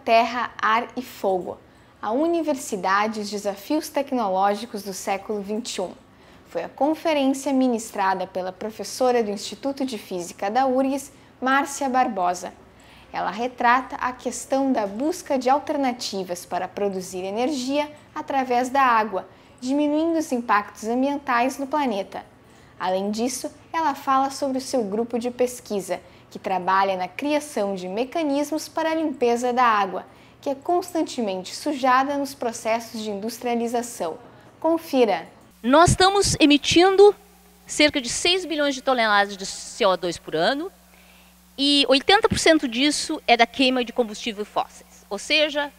Terra, Ar e Fogo. A Universidade e os Desafios Tecnológicos do Século XXI. Foi a conferência ministrada pela professora do Instituto de Física da URGS, Márcia Barbosa. Ela retrata a questão da busca de alternativas para produzir energia através da água, diminuindo os impactos ambientais no planeta. Além disso, ela fala sobre o seu grupo de pesquisa, que trabalha na criação de mecanismos para a limpeza da água, que é constantemente sujada nos processos de industrialização. Confira! Nós estamos emitindo cerca de 6 bilhões de toneladas de CO2 por ano e 80% disso é da queima de combustíveis fósseis, ou seja,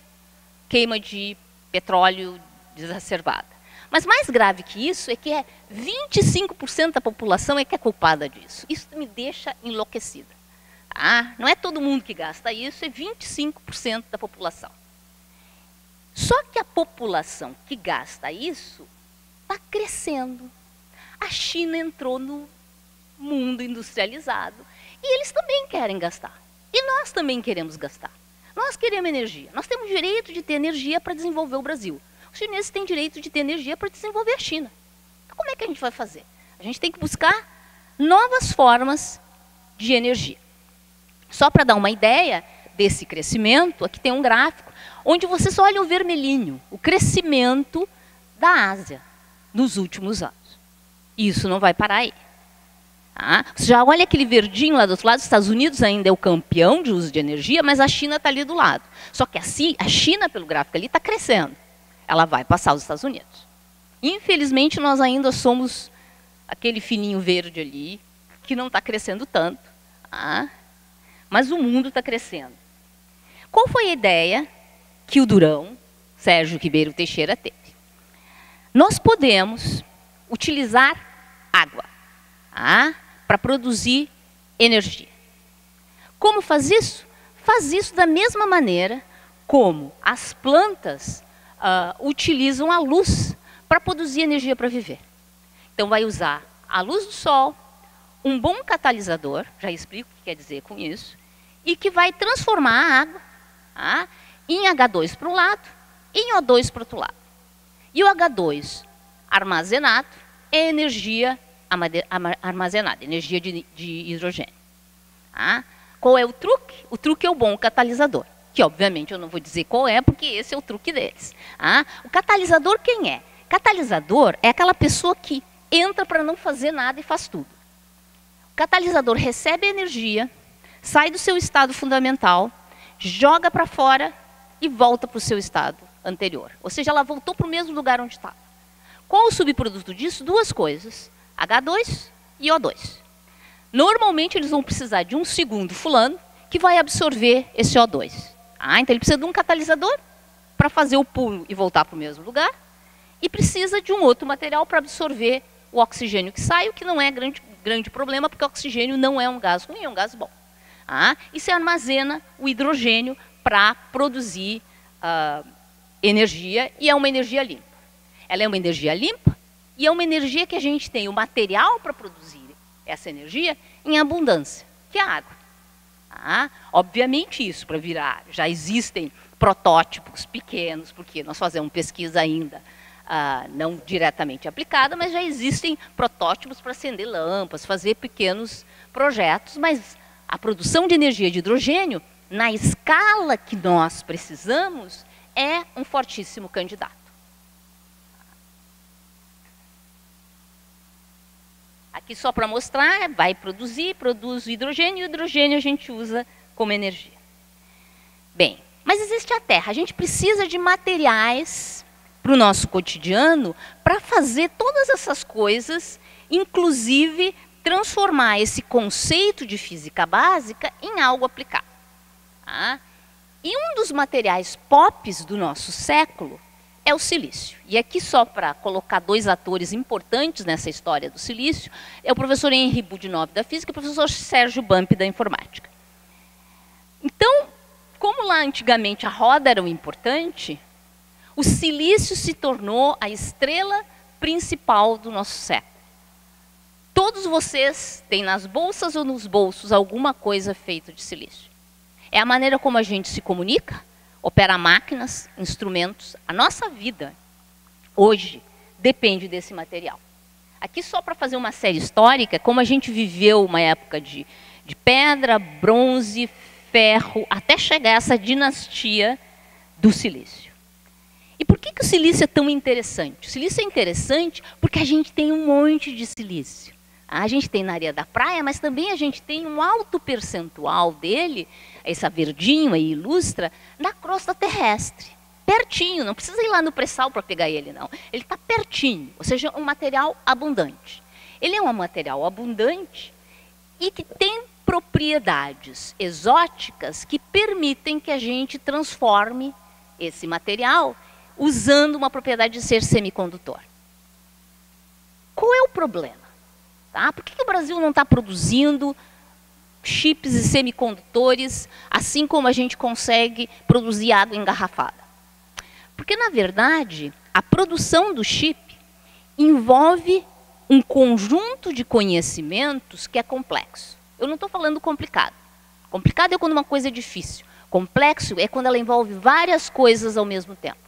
queima de petróleo desacerbada. Mas mais grave que isso é que 25% da população é que é culpada disso. Isso me deixa enlouquecida. Não é todo mundo que gasta isso, é 25% da população. Só que a população que gasta isso está crescendo. A China entrou no mundo industrializado e eles também querem gastar. E nós também queremos gastar. Nós queremos energia. Nós temos direito de ter energia para desenvolver o Brasil. Os chineses têm direito de ter energia para desenvolver a China. Então, como é que a gente vai fazer? A gente tem que buscar novas formas de energia. Só para dar uma ideia desse crescimento, aqui tem um gráfico onde vocês olham o vermelhinho, o crescimento da Ásia nos últimos anos. Isso não vai parar aí. Você já olha aquele verdinho lá do outro lado, os Estados Unidos ainda é o campeão de uso de energia, mas a China está ali do lado. Só que assim, a China, pelo gráfico ali, está crescendo. Ela vai passar os Estados Unidos. Infelizmente, nós ainda somos aquele fininho verde ali, que não está crescendo tanto, mas o mundo está crescendo. Qual foi a ideia que o Durão, Sérgio Ribeiro Teixeira, teve? Nós podemos utilizar água para produzir energia. Como faz isso? Faz isso da mesma maneira como as plantas utilizam a luz para produzir energia para viver. Então, vai usar a luz do sol, um bom catalisador, já explico o que quer dizer com isso, e que vai transformar a água em H2 para um lado e em O2 para o outro lado. E o H2 armazenado é energia armazenada, energia de hidrogênio. Qual é o truque? O truque é o bom catalisador, que obviamente eu não vou dizer qual é, porque esse é o truque deles. O catalisador quem é? Catalisador é aquela pessoa que entra para não fazer nada e faz tudo. O catalisador recebe energia, sai do seu estado fundamental, joga para fora e volta para o seu estado anterior. Ou seja, ela voltou para o mesmo lugar onde estava. Qual o subproduto disso? Duas coisas, H2 e O2. Normalmente eles vão precisar de um segundo fulano que vai absorver esse O2. Então ele precisa de um catalisador para fazer o pulo e voltar para o mesmo lugar, e precisa de um outro material para absorver o oxigênio que sai, o que não é grande problema, porque o oxigênio não é um gás ruim, é um gás bom. E se armazena o hidrogênio para produzir energia, e é uma energia limpa. Ela é uma energia limpa e é uma energia que a gente tem o material para produzir essa energia em abundância, que é a água. Obviamente isso, para virar, já existem protótipos pequenos, porque nós fazemos pesquisa ainda não diretamente aplicada, mas já existem protótipos para acender lâmpadas, fazer pequenos projetos, mas a produção de energia de hidrogênio, na escala que nós precisamos, é um fortíssimo candidato. Aqui só para mostrar, vai produz o hidrogênio, e o hidrogênio a gente usa como energia. Bem, mas existe a Terra, a gente precisa de materiais para o nosso cotidiano para fazer todas essas coisas, inclusive transformar esse conceito de física básica em algo aplicado. E um dos materiais POPs do nosso século é o silício. E aqui, só para colocar dois atores importantes nessa história do silício, é o professor Henri Boudinov da física e o professor Sérgio Bump da informática. Então, como lá antigamente a roda era o importante, o silício se tornou a estrela principal do nosso século. Todos vocês têm nas bolsas ou nos bolsos alguma coisa feita de silício. É a maneira como a gente se comunica. opera máquinas, instrumentos. A nossa vida, hoje, depende desse material. Aqui só para fazer uma série histórica, como a gente viveu uma época de pedra, bronze, ferro, até chegar a essa dinastia do silício. E por que o silício é tão interessante? O silício é interessante porque a gente tem um monte de silício. A gente tem na areia da praia, mas também a gente tem um alto percentual dele, essa verdinho aí ilustra, na crosta terrestre. Pertinho, não precisa ir lá no pré-sal para pegar ele, não. Ele está pertinho, ou seja, um material abundante. Ele é um material abundante e que tem propriedades exóticas que permitem que a gente transforme esse material usando uma propriedade de ser semicondutor. Qual é o problema? Tá? Por que o Brasil não está produzindo chips e semicondutores assim como a gente consegue produzir água engarrafada? Porque, na verdade, a produção do chip envolve um conjunto de conhecimentos que é complexo. Eu não estou falando complicado. Complicado é quando uma coisa é difícil. Complexo é quando ela envolve várias coisas ao mesmo tempo.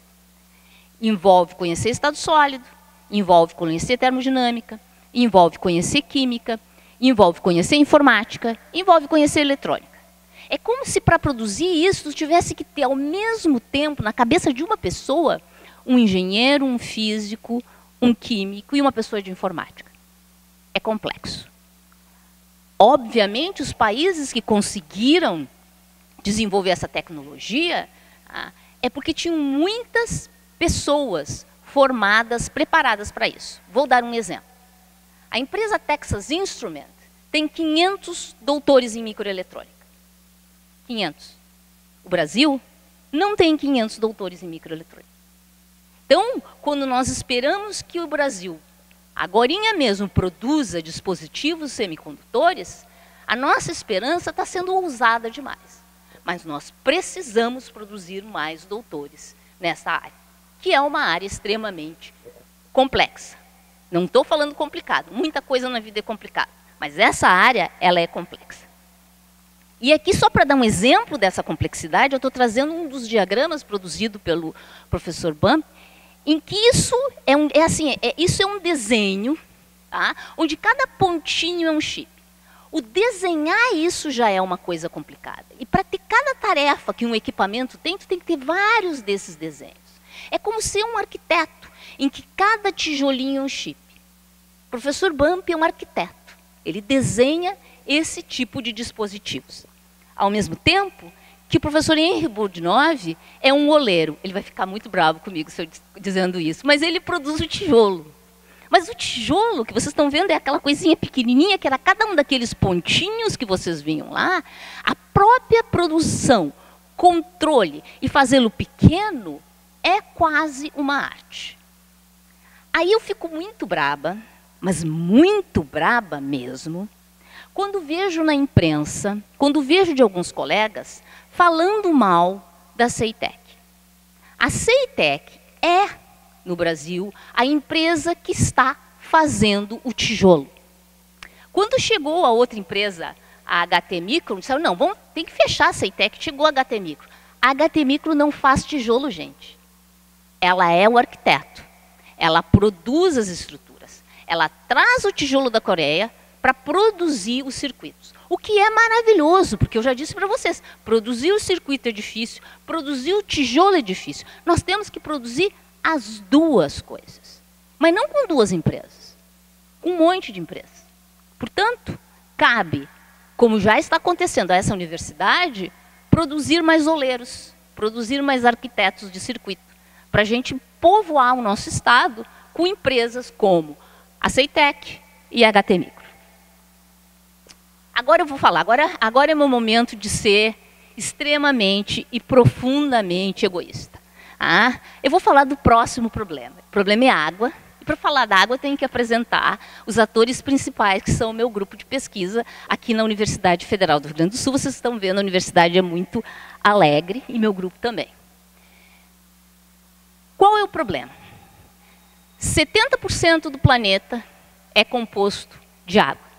Envolve conhecer estado sólido, envolve conhecer termodinâmica, envolve conhecer química, envolve conhecer informática, envolve conhecer eletrônica. É como se para produzir isso tivesse que ter ao mesmo tempo, na cabeça de uma pessoa, um engenheiro, um físico, um químico e uma pessoa de informática. É complexo. Obviamente, os países que conseguiram desenvolver essa tecnologia é porque tinham muitas pessoas formadas, preparadas para isso. Vou dar um exemplo. A empresa Texas Instruments tem 500 doutores em microeletrônica. 500. O Brasil não tem 500 doutores em microeletrônica. Então, quando nós esperamos que o Brasil, agorinha mesmo, produza dispositivos semicondutores, a nossa esperança está sendo ousada demais. Mas nós precisamos produzir mais doutores nessa área, que é uma área extremamente complexa. Não estou falando complicado, muita coisa na vida é complicada, mas essa área, ela é complexa. E aqui, só para dar um exemplo dessa complexidade, eu estou trazendo um dos diagramas produzido pelo professor Bump, em que isso é um desenho, tá? Onde cada pontinho é um chip. O desenhar isso já é uma coisa complicada. E para ter cada tarefa que um equipamento tem, tu tem que ter vários desses desenhos. É como ser um arquiteto, em que cada tijolinho é um chip. O professor Bump é um arquiteto. Ele desenha esse tipo de dispositivos. Ao mesmo tempo que o professor Henry Bourdieu é um oleiro. Ele vai ficar muito bravo comigo se eu dizendo isso, mas ele produz o tijolo. Mas o tijolo que vocês estão vendo é aquela coisinha pequenininha, que era cada um daqueles pontinhos que vocês viam lá. A própria produção, controle e fazê-lo pequeno é quase uma arte. Aí eu fico muito braba, mas muito braba mesmo, quando vejo na imprensa, quando vejo de alguns colegas falando mal da CEITEC. A CEITEC é, no Brasil, a empresa que está fazendo o tijolo. Quando chegou a outra empresa, a HT Micro, disseram, não, tem que fechar a CEITEC, chegou a HT Micro. A HT Micro não faz tijolo, gente. Ela é o arquiteto. Ela produz as estruturas. Ela traz o tijolo da Coreia para produzir os circuitos. O que é maravilhoso, porque eu já disse para vocês, produzir o circuito é difícil, produzir o tijolo é difícil. Nós temos que produzir as duas coisas. Mas não com duas empresas, com um monte de empresas. Portanto, cabe, como já está acontecendo a essa universidade, produzir mais oleiros, produzir mais arquitetos de circuito, para a gente povoar o nosso estado com empresas como a CEITEC e a HT Micro. Agora eu vou falar, agora é meu momento de ser extremamente e profundamente egoísta. Eu vou falar do próximo problema. O problema é água. E para falar da água, eu tenho que apresentar os atores principais, que são o meu grupo de pesquisa aqui na Universidade Federal do Rio Grande do Sul. Vocês estão vendo, a universidade é muito alegre e meu grupo também. Qual é o problema? 70% do planeta é composto de água.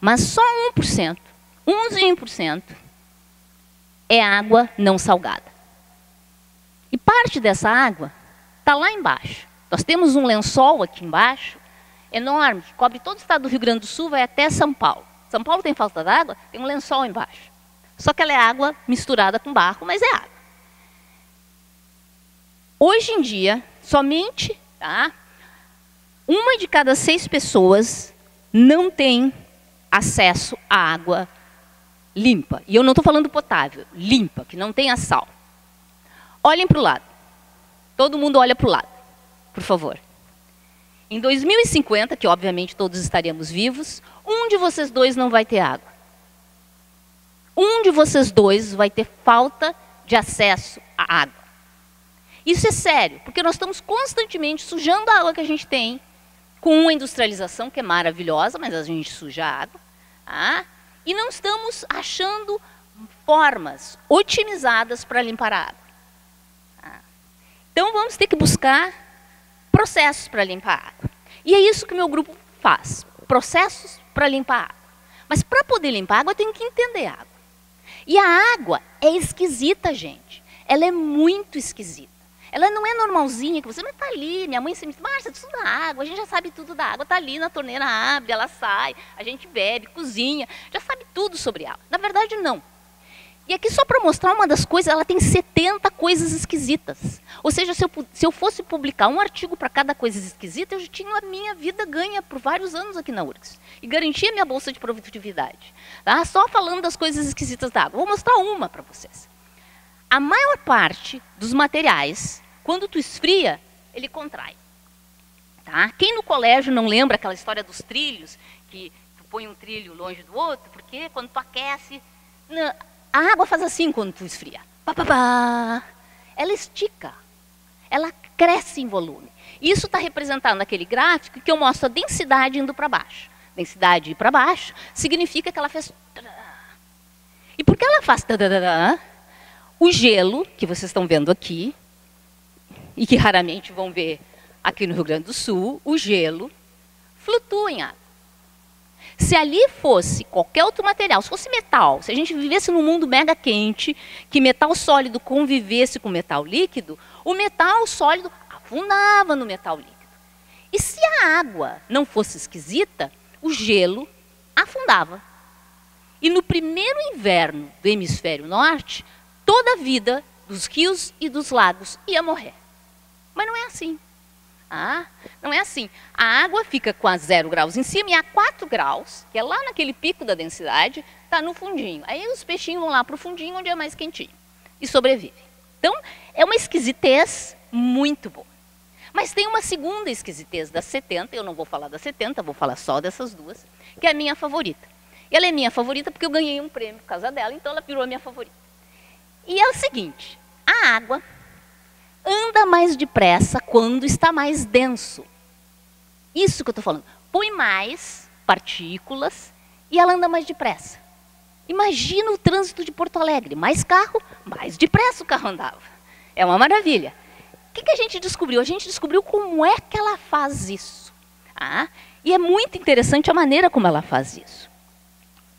Mas só 1%, 1% é água não salgada. parte dessa água está lá embaixo. Nós temos um lençol aqui embaixo, enorme, que cobre todo o estado do Rio Grande do Sul, vai até São Paulo. São Paulo tem falta d'água, tem um lençol embaixo. Só que ela é água misturada com barro, mas é água. Hoje em dia, somente 1 de cada 6 pessoas não tem acesso à água limpa. E eu não estou falando potável, limpa, que não tenha sal. Olhem para o lado. Todo mundo olha para o lado, por favor. Em 2050, que obviamente todos estaremos vivos, um de vocês dois não vai ter água. Um de vocês dois vai ter falta de acesso à água. Isso é sério, porque nós estamos constantemente sujando a água que a gente tem, com uma industrialização que é maravilhosa, mas a gente suja a água, e não estamos achando formas otimizadas para limpar a água. Então vamos ter que buscar processos para limpar a água. E é isso que o meu grupo faz, processos para limpar a água. Mas para poder limpar a água, eu tenho que entender a água. E a água é esquisita, gente. Ela é muito esquisita. Ela não é normalzinha, que você, mas está ali, minha mãe sempre diz, Márcia, tudo da água, a gente já sabe tudo da água, está ali na torneira, abre, ela sai, a gente bebe, cozinha, já sabe tudo sobre água. Na verdade, não. E aqui só para mostrar uma das coisas, ela tem 70 coisas esquisitas. Ou seja, se eu fosse publicar um artigo para cada coisa esquisita, eu já tinha a minha vida ganha por vários anos aqui na URGS. E garantia minha bolsa de produtividade. Tá? Só falando das coisas esquisitas da água. Vou mostrar uma para vocês. A maior parte dos materiais, quando tu esfria, ele contrai. Tá? Quem no colégio não lembra aquela história dos trilhos, que tu põe um trilho longe do outro, porque quando tu aquece... A água faz assim quando tu esfria. Pá, pá, pá. Ela estica. Ela cresce em volume. Isso está representado naquele gráfico que eu mostro a densidade indo para baixo. Densidade ir para baixo significa que ela fez... E por que ela faz... O gelo, que vocês estão vendo aqui, e que raramente vão ver aqui no Rio Grande do Sul, o gelo flutua em água. Se ali fosse qualquer outro material, se fosse metal, se a gente vivesse num mundo mega quente, que metal sólido convivesse com metal líquido, o metal sólido afundava no metal líquido. E se a água não fosse esquisita, o gelo afundava. E no primeiro inverno do hemisfério norte, toda a vida dos rios e dos lagos ia morrer. Mas não é assim. Não é assim. A água fica com a 0 graus em cima e a 4 graus, que é lá naquele pico da densidade, está no fundinho. Aí os peixinhos vão lá para o fundinho, onde é mais quentinho, e sobrevivem. Então, é uma esquisitez muito boa. Mas tem uma segunda esquisitez das 70, eu não vou falar das 70, vou falar só dessas duas, que é a minha favorita. E ela é minha favorita porque eu ganhei um prêmio por causa dela, então ela virou a minha favorita. E é o seguinte, a água anda mais depressa quando está mais denso. Isso que eu estou falando. Põe mais partículas e ela anda mais depressa. Imagina o trânsito de Porto Alegre. Mais carro, mais depressa o carro andava. É uma maravilha. O que a gente descobriu? A gente descobriu como é que ela faz isso. E é muito interessante a maneira como ela faz isso.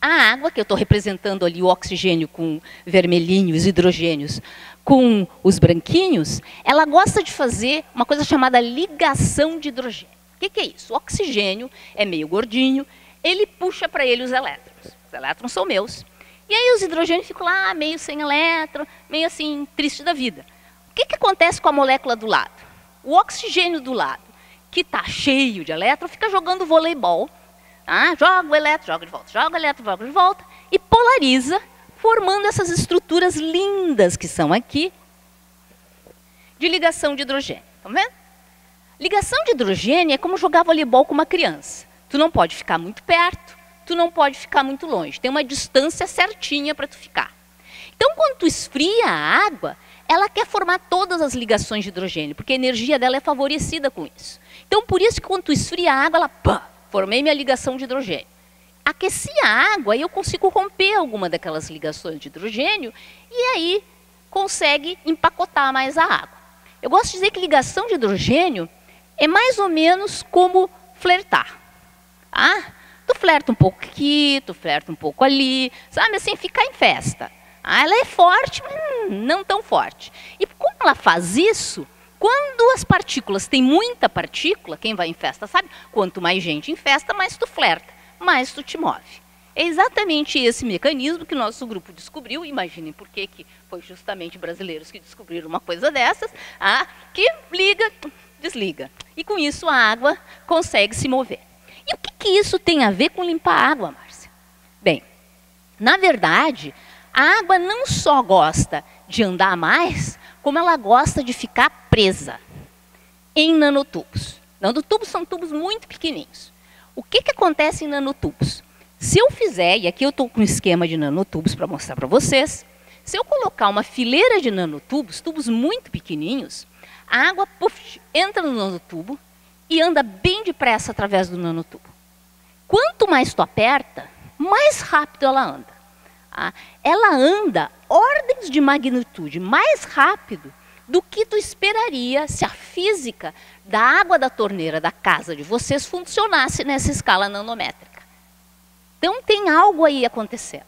A água, que eu estou representando ali o oxigênio com vermelhinhos, os hidrogênios, com os branquinhos, ela gosta de fazer uma coisa chamada ligação de hidrogênio. O que é isso? O oxigênio é meio gordinho, ele puxa para ele os elétrons. Os elétrons são meus. E aí os hidrogênios ficam lá, meio sem elétron, meio assim, triste da vida. O que acontece com a molécula do lado? O oxigênio do lado, que está cheio de elétron, fica jogando voleibol. Joga o elétron, joga de volta, joga o elétron, joga de volta, e polariza, formando essas estruturas lindas que são aqui, de ligação de hidrogênio. Estão vendo? Ligação de hidrogênio é como jogar voleibol com uma criança. Tu não pode ficar muito perto, tu não pode ficar muito longe. Tem uma distância certinha para tu ficar. Então, quando tu esfria a água, ela quer formar todas as ligações de hidrogênio, porque a energia dela é favorecida com isso. Então, por isso que quando tu esfria a água, ela... formei minha ligação de hidrogênio. Aqueci a água e eu consigo romper alguma daquelas ligações de hidrogênio e aí consegue empacotar mais a água. Eu gosto de dizer que ligação de hidrogênio é mais ou menos como flertar. Tu flerta um pouco aqui, tu flerta um pouco ali, sabe assim, ficar em festa. Ela é forte, mas não tão forte. E como ela faz isso, quando as partículas, tem muita partícula, quem vai em festa sabe, quanto mais gente em festa, mais tu flerta, mais tu te move. É exatamente esse mecanismo que nosso grupo descobriu, imaginem por que foi justamente brasileiros que descobriram uma coisa dessas, que liga, desliga. E com isso a água consegue se mover. E o que isso tem a ver com limpar a água, Márcia? Bem, na verdade, a água não só gosta de andar mais, como ela gosta de ficar presa em nanotubos. Nanotubos são tubos muito pequenininhos. O que acontece em nanotubos? Se eu fizer, e aqui eu estou com um esquema de nanotubos para mostrar para vocês, se eu colocar uma fileira de nanotubos, tubos muito pequenininhos, a água entra no nanotubo e anda bem depressa através do nanotubo. Quanto mais tu aperta, mais rápido ela anda. Ela anda ordens de magnitude mais rápido do que tu esperaria se a física da água da torneira da casa de vocês funcionasse nessa escala nanométrica. Então tem algo aí acontecendo.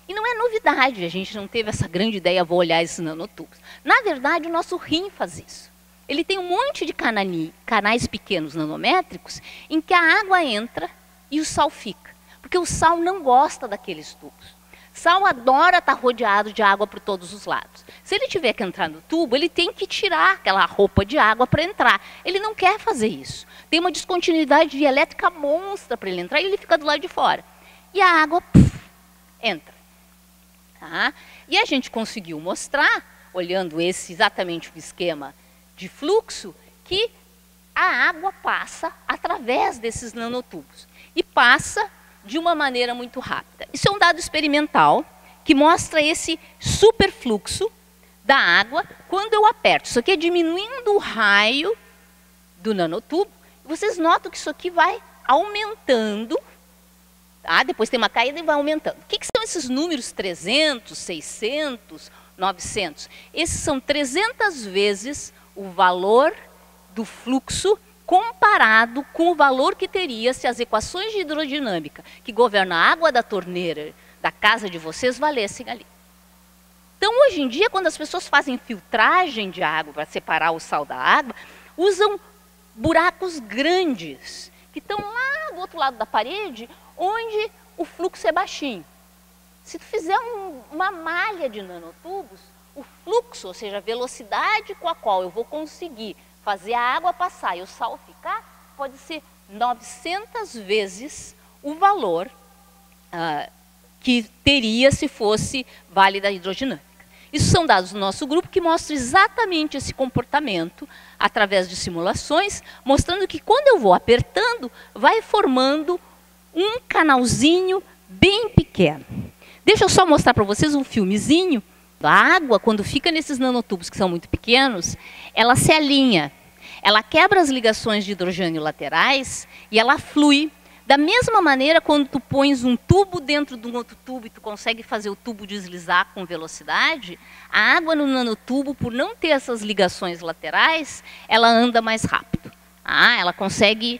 E não é novidade, a gente não teve essa grande ideia, vou olhar esses nanotubos. Na verdade, o nosso rim faz isso. Ele tem um monte de canais pequenos nanométricos em que a água entra e o sal fica. Porque o sal não gosta daqueles tubos. Sal adora estar rodeado de água por todos os lados. Se ele tiver que entrar no tubo, ele tem que tirar aquela roupa de água para entrar. Ele não quer fazer isso. Tem uma descontinuidade elétrica monstra para ele entrar e ele fica do lado de fora. E a água entra. E a gente conseguiu mostrar, olhando exatamente o esquema de fluxo, que a água passa através desses nanotubos. E passa de uma maneira muito rápida. Isso é um dado experimental que mostra esse superfluxo da água quando eu aperto. Isso aqui é diminuindo o raio do nanotubo. Vocês notam que isso aqui vai aumentando. Depois tem uma caída e vai aumentando. O que são esses números 300, 600, 900? Esses são 300 vezes o valor do fluxo comparado com o valor que teria se as equações de hidrodinâmica que governam a água da torneira da casa de vocês valessem ali. Então, hoje em dia, quando as pessoas fazem filtragem de água para separar o sal da água, usam buracos grandes, que estão lá do outro lado da parede, onde o fluxo é baixinho. Se tu fizer uma malha de nanotubos, o fluxo, ou seja, a velocidade com a qual eu vou conseguir fazer a água passar e o sal ficar, pode ser 900 vezes o valor que teria se fosse válida a hidrodinâmica. Isso são dados do nosso grupo que mostram exatamente esse comportamento através de simulações, mostrando que quando eu vou apertando, vai formando um canalzinho bem pequeno. Deixa eu só mostrar para vocês um filmezinho. A água, quando fica nesses nanotubos que são muito pequenos, ela se alinha. Ela quebra as ligações de hidrogênio laterais e ela flui. Da mesma maneira, quando tu pões um tubo dentro de um outro tubo e tu consegue fazer o tubo deslizar com velocidade, a água no nanotubo, por não ter essas ligações laterais, ela anda mais rápido. Ela consegue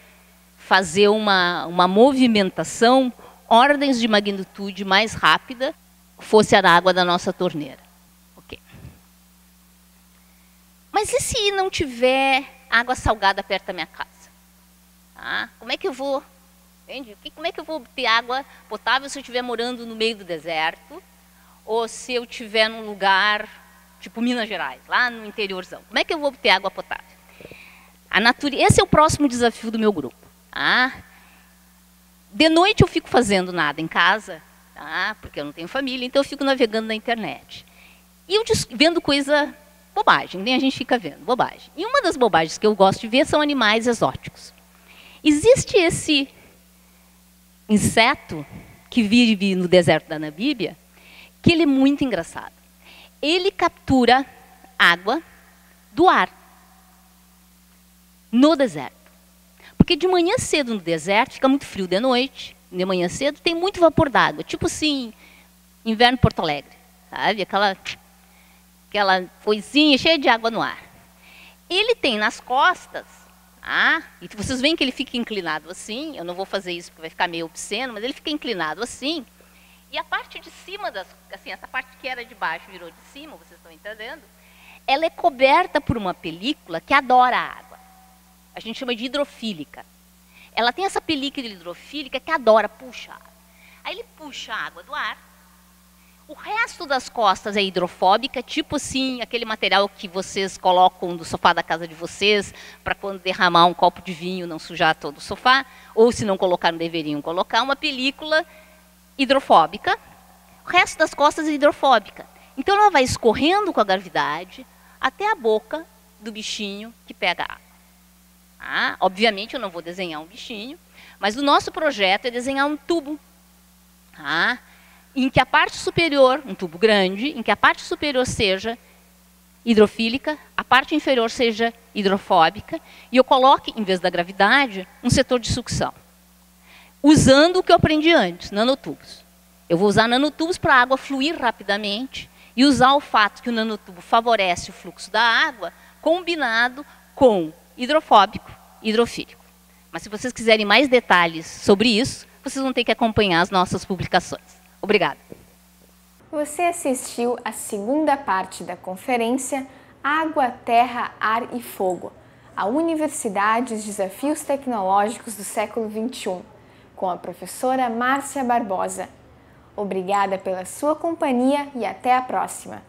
fazer uma movimentação, ordens de magnitude mais rápida, fosse a água da nossa torneira. Ok. Mas e se não tiver água salgada perto da minha casa? Como é que eu vou... Entende? Como é que eu vou obter água potável se eu estiver morando no meio do deserto? Ou se eu estiver num lugar, tipo Minas Gerais, lá no interiorzão? Como é que eu vou obter água potável? Esse é o próximo desafio do meu grupo. De noite eu fico fazendo nada em casa, porque eu não tenho família, então eu fico navegando na internet. E eu vendo coisa, bobagem, nem a gente fica vendo, bobagem. E uma das bobagens que eu gosto de ver são animais exóticos. Existe esse inseto que vive no deserto da Namíbia, que ele é muito engraçado. Ele captura água do ar no deserto. Porque de manhã cedo no deserto, fica muito frio de noite, de manhã cedo tem muito vapor d'água, tipo assim, inverno em Porto Alegre, sabe? Aquela coisinha cheia de água no ar. Ele tem nas costas, e vocês veem que ele fica inclinado assim, eu não vou fazer isso porque vai ficar meio obsceno, mas ele fica inclinado assim, e a parte de cima, assim, essa parte que era de baixo virou de cima, vocês estão entendendo? ela é coberta por uma película que adora a água. A gente chama de hidrofílica. Ela tem essa película hidrofílica que adora, puxa a água. Aí ele puxa a água do ar. O resto das costas é hidrofóbica, tipo assim, aquele material que vocês colocam no sofá da casa de vocês, para quando derramar um copo de vinho não sujar todo o sofá, ou se não colocar, não deveriam colocar, uma película hidrofóbica. O resto das costas é hidrofóbica. Então ela vai escorrendo com a gravidade até a boca do bichinho que pega a água. Obviamente eu não vou desenhar um bichinho, mas o nosso projeto é desenhar um tubo. Em que a parte superior, um tubo grande, em que a parte superior seja hidrofílica, a parte inferior seja hidrofóbica, e eu coloque, em vez da gravidade, um setor de sucção. Usando o que eu aprendi antes, nanotubos. Eu vou usar nanotubos para a água fluir rapidamente e usar o fato que o nanotubo favorece o fluxo da água, combinado com hidrofóbico e hidrofílico. Mas se vocês quiserem mais detalhes sobre isso, vocês vão ter que acompanhar as nossas publicações. Obrigada. Você assistiu à segunda parte da conferência Água, Terra, Ar e Fogo, a Universidade e os Desafios Tecnológicos do Século XXI, com a professora Márcia Barbosa. Obrigada pela sua companhia e até a próxima!